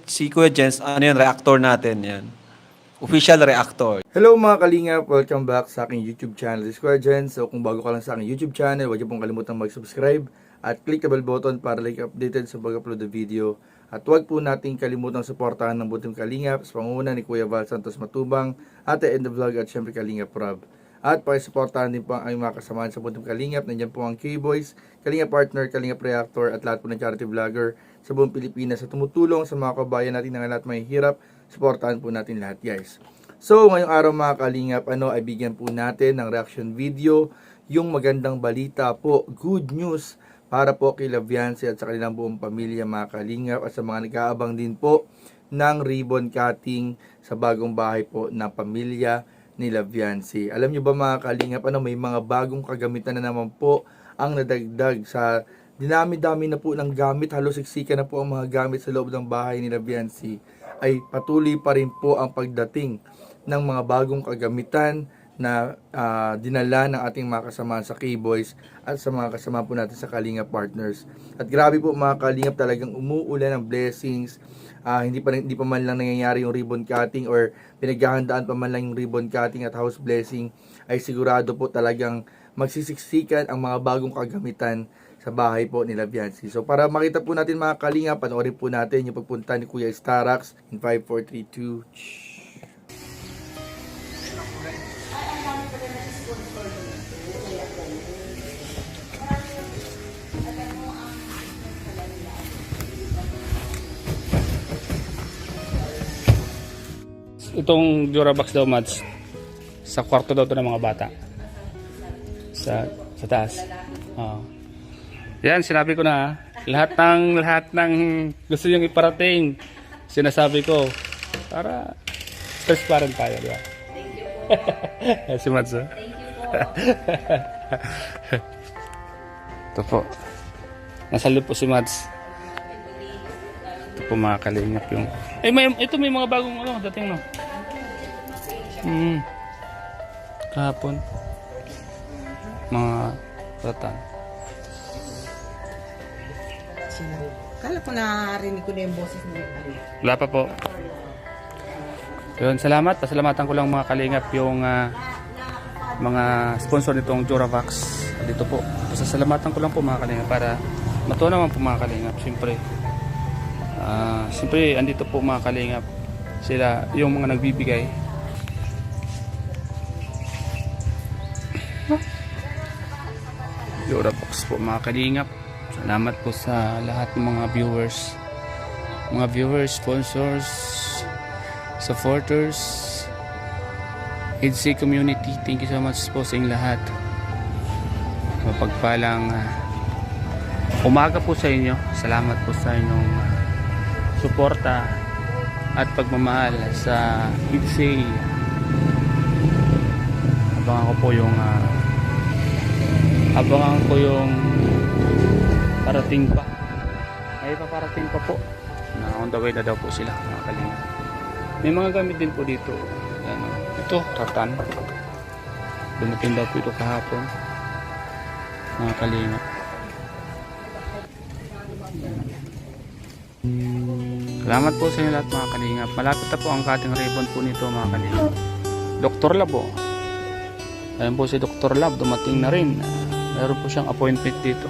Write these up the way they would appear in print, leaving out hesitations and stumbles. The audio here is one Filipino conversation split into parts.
si Kuya Jens, ano yun, reactor natin yan. Official reactor. Hello mga kalingap! Welcome back sa aking YouTube channel, This is Kuya Jen. So kung bago ka lang sa aking YouTube channel, huwag niyo pong kalimutang mag-subscribe at click the bell button para like updated sa pag-upload ng video. At huwag po nating kalimutang suportahan ng buting kalingap sa pangunguna ni Kuya Val Santos Matubang, Ate End the Vlog at syempre Kalingap Rob. At pakisuportahan din po ang aming mga kasamahan sa buting kalingap. Nandiyan po ang K-Boys, Kalingap Partner, Kalingap Reactor at lahat po ng charity vlogger sa buong Pilipinas sa tumutulong sa mga kabayan natin na lahat may hirap. Suportahan po natin lahat, guys. So, ngayong araw mga kalingap, ay bigyan po natin ng reaction video, yung magandang balita po, good news para po kay Laviancy at sa kanilang buong pamilya mga kalingap at sa mga nag-aabang din po ng ribbon cutting sa bagong bahay po ng pamilya ni Laviancy. Alam nyo ba mga kalingap, may mga bagong kagamitan na naman po ang nadagdag sa dinami-dami na po ng gamit, halos siksika na po ang mga gamit sa loob ng bahay ni Laviancy. Ay patuloy pa rin po ang pagdating ng mga bagong kagamitan na dinala ng ating mga kasama sa K-Boys at sa mga kasama po natin sa Kalingap Partners. At grabe po mga Kalingap, talagang umuulan ng blessings. Hindi pa man lang nangyayari yung ribbon cutting or pinaghahandaan pa man lang yung ribbon cutting at house blessing, ay sigurado po talagang magsisiksikan ang mga bagong kagamitan sa bahay po ni Laviancy. So para makita po natin mga Kalingap, panoorin po natin yung pagpunta ni Kuya Starax in 5, 4, 3, 2. Itong Durabox daw, Mads, sa kwarto daw to ng mga bata sa taas. Yan, sinabi ko na lahat ng gusto niyong iparating, sinasabi ko para transparent tayo, di ba? Si Mads, oh. Ito po, nasa loob po si Mads. Ito po mga kalingap yung may mga bagong dating, no? Kahapon mga ratan. Kala ko narinig ko na yung boses mo. Wala pa po. Yun, salamat. Pasalamatan ko lang mga kalingap yung mga sponsor nitong Duravax. Dito po. Pasalamatan ko lang po mga kalingap para matuwa naman po mga kalingap. Siyempre andito po mga kalingap sila yung mga nagbibigay. Duravax po mga kalingap. Salamat po sa lahat ng mga viewers, sponsors, supporters, EDC community. Thank you so much po sa inyong lahat. Mapagpalang umaga po sa inyo. Salamat po sa inyong suporta at pagmamahal sa EDC. Abangan ko yung parating pa. Ay paparating pa po. On the way na daw po sila mga kalingap. May mga gamit din po dito. Ito, ratan. Dumating daw po ito kahapon mga kalingap. Salamat po sa inyo lahat mga kalingap. Malapit na po ang cutting ribbon po nito mga kalingap. Dr. Lab, oh. Ayan po si Dr. Lab, dumating na rin. Meron po siyang appointment dito.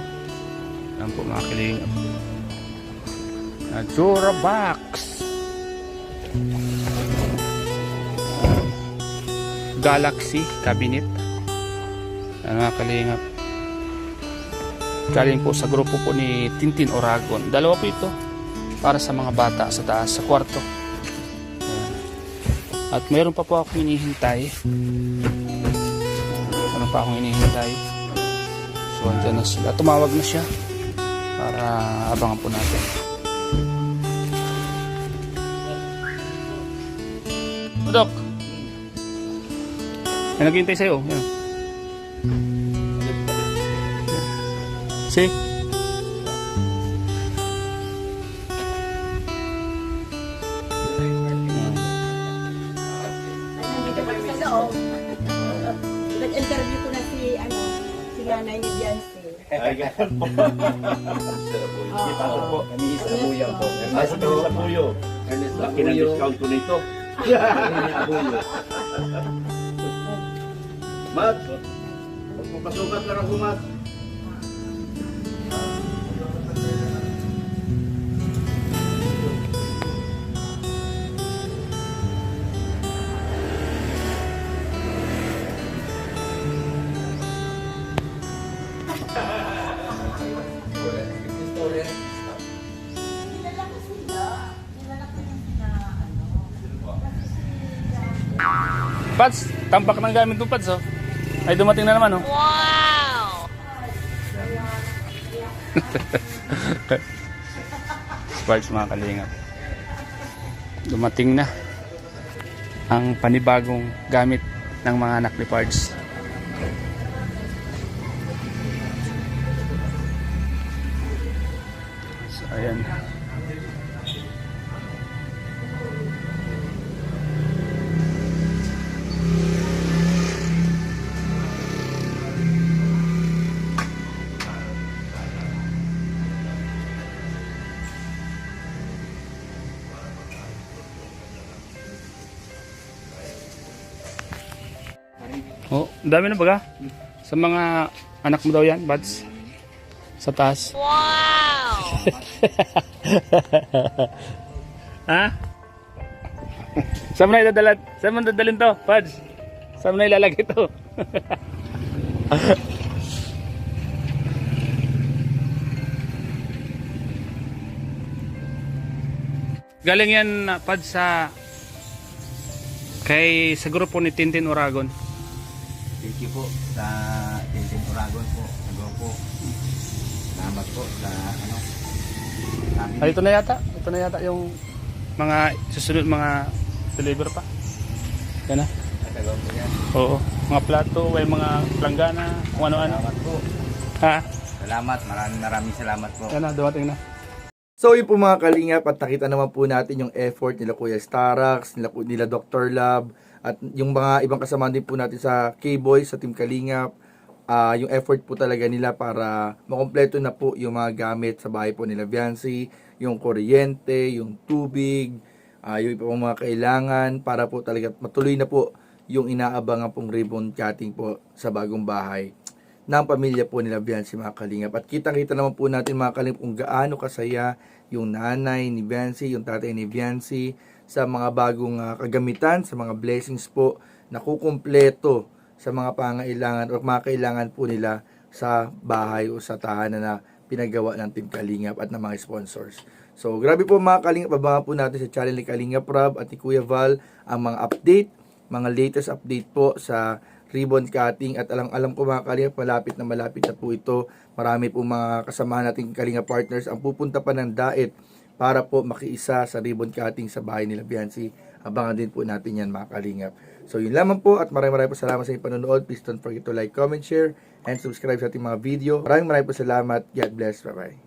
Ayan po mga kalingap. Durabox Galaxy Cabinet. Ayan mga kalingap. Galing po sa grupo po ni Tintin Oragon. Dalawa po ito para sa mga bata sa taas, sa kwarto. Ayan. At meron pa po akong hinihintay. So andyan na sila. Tumawag na siya para abangan po natin. Dok, may naghihintay sa'yo. Yan. See? Nag-interview ko na si Nanay ni Biancy. Sige, pasok po. Kami sa Abuyang po. Pasok po sa Puyo. Laki ng discount ko nito. Mat, magpapasukat ka rin Mat. Pads, tampak ng gamit mo, Pads, oh. Ay, dumating na naman, oh. Wow! Sparks, mga kalingap. Dumating na ang panibagong gamit ng mga anak ni Pards. So, ayan. Oh, ang dami na baga. Sa mga anak mo daw yan, Bads. Sa taas. Wow! Ha? Saan mo na idadala? Saan mo dadalhin to, Bads? Saan mo na ilalagay to? Galing yan, Pads, sa sa grupo ni Tintin Oragon. Thank you po sa Tintin Oragon po. Sa grupo. Salamat po sa kami. Ito na yata. Ito na yata yung mga susunod mga deliver pa. Yan na. Sa grupo yan. Oo. Mga plato, may mga planggana, kung ano-ano. Salamat po. Ha? Salamat. Maraming salamat po. Yan na, dumating na. So yun po mga kalingap, at nakita naman po natin yung effort nila Kuya Starax, nila Dr. Lab, at yung mga ibang kasama din po natin sa K-Boys, sa Team Kalingap. Yung effort po talaga nila para makompleto na po yung mga gamit sa bahay po nila Viancy, yung kuryente, yung tubig, yung iba pong mga kailangan para po talaga matuloy na po yung inaabangan pong ribbon cutting po sa bagong bahay ng pamilya po nila Viancy, mga kalingap. At kitang-kita naman po natin mga kalingap kung gaano kasaya yung nanay ni Viancy, yung tatay ni Viancy sa mga bagong kagamitan, sa mga blessings po na kukumpleto sa mga pangailangan o mga kailangan po nila sa bahay o sa tahanan na pinagawa ng Team Kalingap at ng mga sponsors. So grabe po mga kalingap, abangan po natin sa channel ni Kalingap Rob at ni Kuya Val ang mga update, mga latest update po sa ribbon cutting. At alam ko mga kalingap, malapit na po ito. Marami po mga kasamahan nating Kalingap partners ang pupunta pa ng Daet para po makiisa sa ribbon cutting sa bahay nila Viancy. Abangan din po natin yan mga kalingap. So yun lamang po, at maraming po salamat sa inyong panonood. Please don't forget to like, comment, share, and subscribe sa ating mga video. Maraming po salamat. God bless. Bye bye.